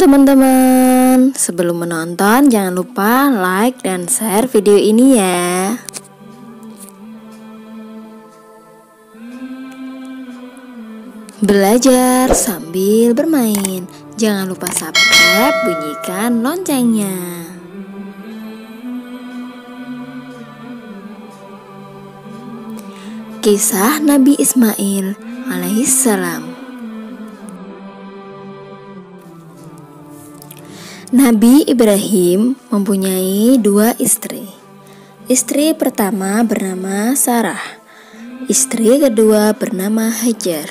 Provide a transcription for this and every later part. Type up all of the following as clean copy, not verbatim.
teman-teman, sebelum menonton jangan lupa like dan share video ini ya. Belajar sambil bermain. Jangan lupa subscribe, bunyikan loncengnya. Kisah Nabi Ismail alaihissalam. Nabi Ibrahim mempunyai dua istri. Istri pertama bernama Sarah. Istri kedua bernama Hajar.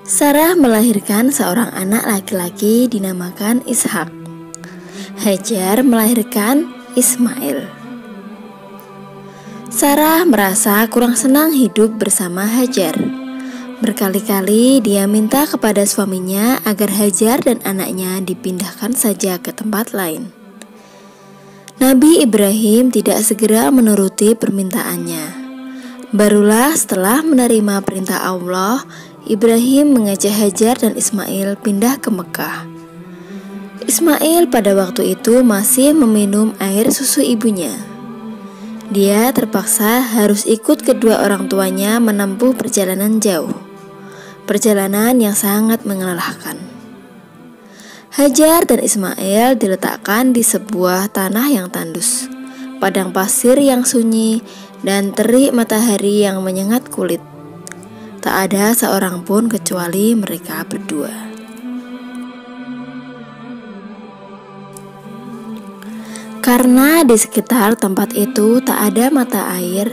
Sarah melahirkan seorang anak laki-laki dinamakan Ishak. Hajar melahirkan Ismail. Sarah merasa kurang senang hidup bersama Hajar. Berkali-kali dia minta kepada suaminya agar Hajar dan anaknya dipindahkan saja ke tempat lain. Nabi Ibrahim tidak segera menuruti permintaannya. Barulah setelah menerima perintah Allah, Ibrahim mengajak Hajar dan Ismail pindah ke Mekah. Ismail pada waktu itu masih meminum air susu ibunya. Dia terpaksa harus ikut kedua orang tuanya menempuh perjalanan jauh. Perjalanan yang sangat melelahkan. Hajar dan Ismail diletakkan di sebuah tanah yang tandus, padang pasir yang sunyi, dan terik matahari yang menyengat kulit. Tak ada seorang pun kecuali mereka berdua. Karena di sekitar tempat itu tak ada mata air,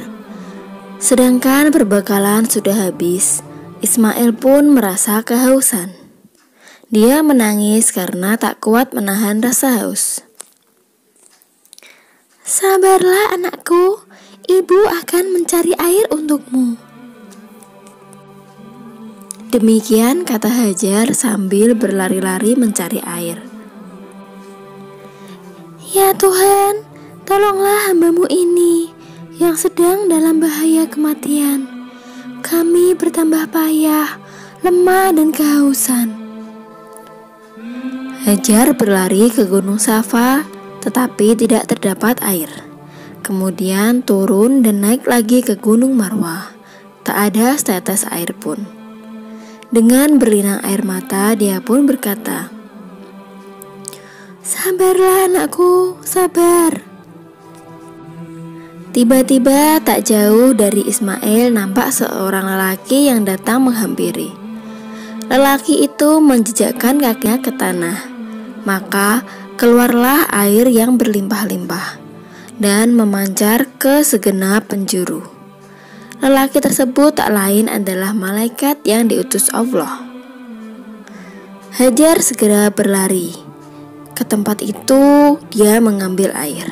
sedangkan perbekalan sudah habis, Ismail pun merasa kehausan. Dia menangis karena tak kuat menahan rasa haus. "Sabarlah anakku, ibu akan mencari air untukmu." Demikian kata Hajar sambil berlari-lari mencari air. "Ya Tuhan, tolonglah hambamu ini yang sedang dalam bahaya kematian. Kami bertambah payah, lemah dan kehausan." Hajar berlari ke Gunung Safa, tetapi tidak terdapat air. Kemudian turun dan naik lagi ke Gunung Marwah. Tak ada setetes air pun. Dengan berlinang air mata, dia pun berkata, "Sabarlah anakku, sabar." Tiba-tiba tak jauh dari Ismail nampak seorang lelaki yang datang menghampiri. Lelaki itu menjejakkan kakinya ke tanah. Maka keluarlah air yang berlimpah-limpah dan memancar ke segenap penjuru. Lelaki tersebut tak lain adalah malaikat yang diutus Allah. Hajar segera berlari. Ke tempat itu dia mengambil air.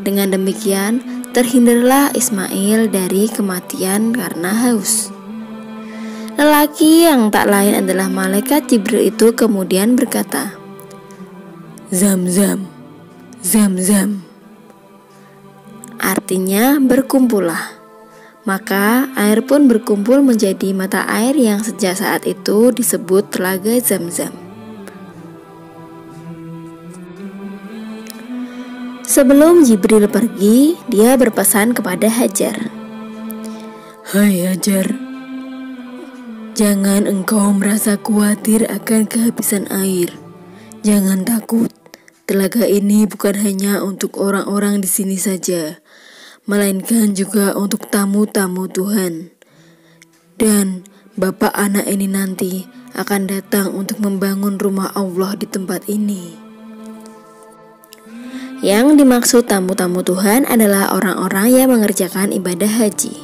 Dengan demikian terhindarlah Ismail dari kematian karena haus. Lelaki yang tak lain adalah malaikat Jibril itu kemudian berkata, "Zam-zam, zam-zam." Artinya berkumpullah. Maka air pun berkumpul menjadi mata air yang sejak saat itu disebut Telaga Zam-zam. Sebelum Jibril pergi, dia berpesan kepada Hajar, "Hai Hajar, jangan engkau merasa khawatir akan kehabisan air. Jangan takut, telaga ini bukan hanya untuk orang-orang di sini saja, melainkan juga untuk tamu-tamu Tuhan. Dan bapak anak ini nanti akan datang untuk membangun rumah Allah di tempat ini." Yang dimaksud tamu-tamu Tuhan adalah orang-orang yang mengerjakan ibadah haji.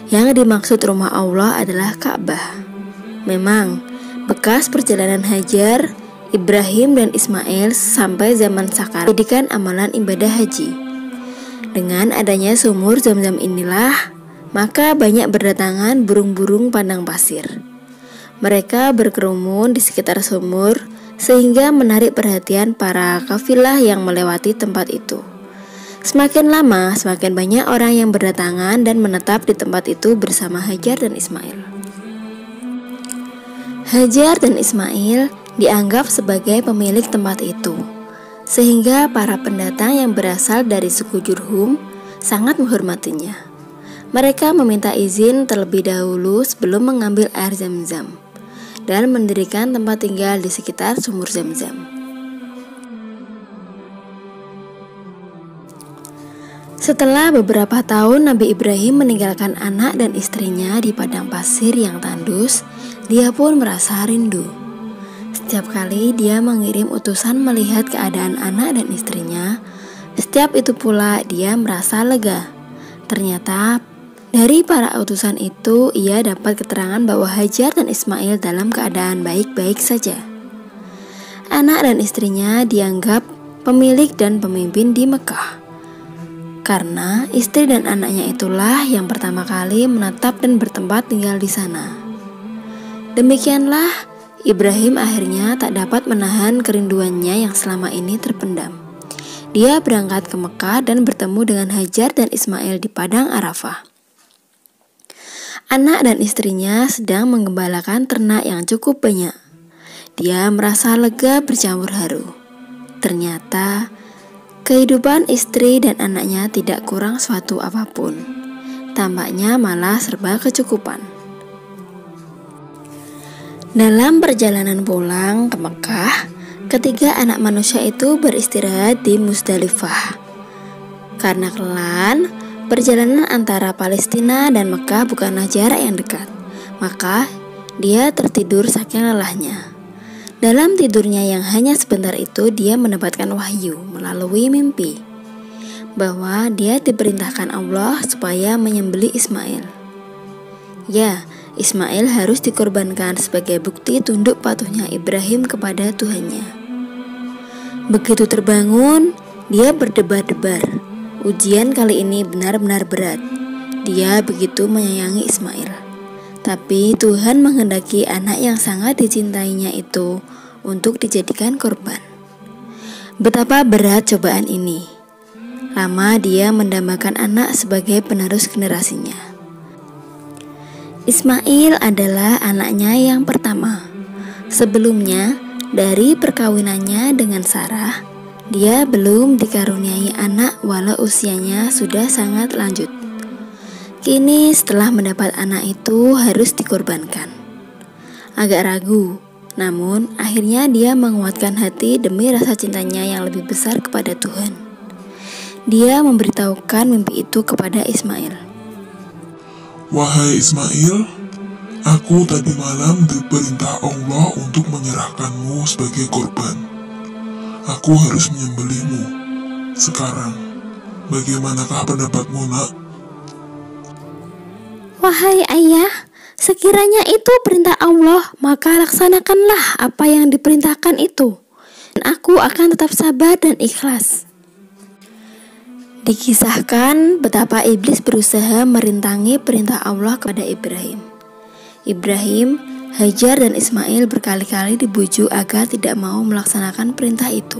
Yang dimaksud rumah Allah adalah Ka'bah. Memang, bekas perjalanan Hajar, Ibrahim dan Ismail sampai zaman sakarat menjadikan amalan ibadah haji. Dengan adanya sumur Zam-zam inilah, maka banyak berdatangan burung-burung pandang pasir. Mereka berkerumun di sekitar sumur, sehingga menarik perhatian para kafilah yang melewati tempat itu. Semakin lama, semakin banyak orang yang berdatangan dan menetap di tempat itu bersama Hajar dan Ismail. Hajar dan Ismail dianggap sebagai pemilik tempat itu, sehingga para pendatang yang berasal dari suku Jurhum sangat menghormatinya. Mereka meminta izin terlebih dahulu sebelum mengambil air Zam-Zam dan mendirikan tempat tinggal di sekitar sumur Zam-Zam. Setelah beberapa tahun Nabi Ibrahim meninggalkan anak dan istrinya di padang pasir yang tandus, dia pun merasa rindu. Setiap kali dia mengirim utusan melihat keadaan anak dan istrinya, setiap itu pula dia merasa lega. Ternyata dari para utusan itu ia dapat keterangan bahwa Hajar dan Ismail dalam keadaan baik-baik saja. Anak dan istrinya dianggap pemilik dan pemimpin di Mekah, karena istri dan anaknya itulah yang pertama kali menetap dan bertempat tinggal di sana. Demikianlah Ibrahim akhirnya tak dapat menahan kerinduannya yang selama ini terpendam. Dia berangkat ke Mekah dan bertemu dengan Hajar dan Ismail di padang Arafah. Anak dan istrinya sedang menggembalakan ternak yang cukup banyak. Dia merasa lega bercampur haru. Ternyata kehidupan istri dan anaknya tidak kurang suatu apapun. Tampaknya malah serba kecukupan. Dalam perjalanan pulang ke Mekah, ketiga anak manusia itu beristirahat di Musdalifah. Karena kelan, perjalanan antara Palestina dan Mekah bukanlah jarak yang dekat, maka dia tertidur saking lelahnya. Dalam tidurnya yang hanya sebentar itu, dia mendapatkan wahyu melalui mimpi bahwa dia diperintahkan Allah supaya menyembelih Ismail. Ya, Ismail harus dikorbankan sebagai bukti tunduk patuhnya Ibrahim kepada Tuhannya. Begitu terbangun, dia berdebar-debar. Ujian kali ini benar-benar berat. Dia begitu menyayangi Ismail. Tapi Tuhan menghendaki anak yang sangat dicintainya itu untuk dijadikan korban. Betapa berat cobaan ini. Lama dia mendambakan anak sebagai penerus generasinya. Ismail adalah anaknya yang pertama. Sebelumnya, dari perkawinannya dengan Sarah, dia belum dikaruniai anak walau usianya sudah sangat lanjut. Kini setelah mendapat anak itu harus dikorbankan. Agak ragu, namun akhirnya dia menguatkan hati demi rasa cintanya yang lebih besar kepada Tuhan. Dia memberitahukan mimpi itu kepada Ismail. Wahai Ismail, aku tadi malam diperintah Allah untuk menyerahkanmu sebagai korban. Aku harus menyembelihmu. Sekarang, bagaimanakah pendapatmu, nak? Wahai ayah, sekiranya itu perintah Allah, maka laksanakanlah apa yang diperintahkan itu, dan aku akan tetap sabar dan ikhlas. Dikisahkan betapa iblis berusaha merintangi perintah Allah kepada Ibrahim. Ibrahim, Hajar dan Ismail berkali-kali dibujuk agar tidak mau melaksanakan perintah itu.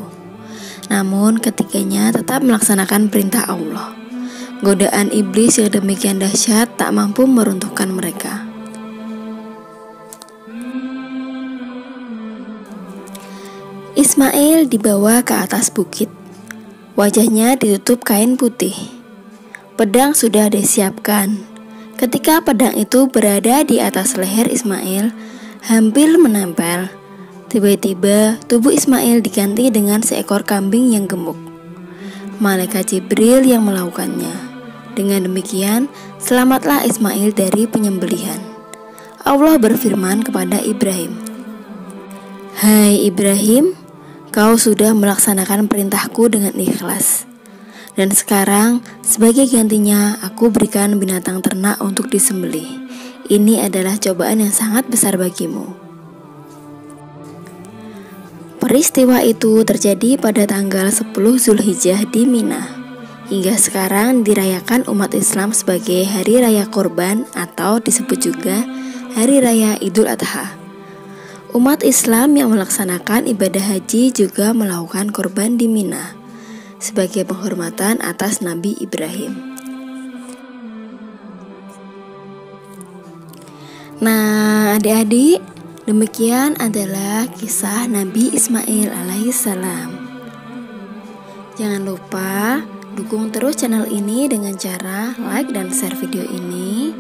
Namun ketiganya tetap melaksanakan perintah Allah. Godaan iblis yang demikian dahsyat tak mampu meruntuhkan mereka. Ismail dibawa ke atas bukit. Wajahnya ditutup kain putih. Pedang sudah disiapkan. Ketika pedang itu berada di atas leher Ismail, hampir menempel, tiba-tiba tubuh Ismail diganti dengan seekor kambing yang gemuk. Malaikat Jibril yang melakukannya. Dengan demikian, selamatlah Ismail dari penyembelihan. Allah berfirman kepada Ibrahim, "Hai Ibrahim, kau sudah melaksanakan perintahku dengan ikhlas. Dan sekarang, sebagai gantinya, aku berikan binatang ternak untuk disembelih. Ini adalah cobaan yang sangat besar bagimu." Peristiwa itu terjadi pada tanggal 10 Zulhijjah di Mina. Hingga sekarang dirayakan umat Islam sebagai Hari Raya Korban atau disebut juga Hari Raya Idul Adha. Umat Islam yang melaksanakan ibadah haji juga melakukan korban di Mina sebagai penghormatan atas Nabi Ibrahim. Nah, adik-adik, Demikian adalah kisah Nabi Ismail alaihissalam. Jangan lupa dukung terus channel ini dengan cara like dan share video ini.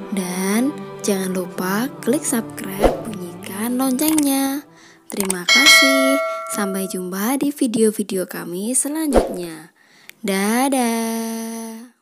Dan jangan lupa klik subscribe, bunyikan loncengnya. Terima kasih. Sampai jumpa di video-video kami selanjutnya. Dadah.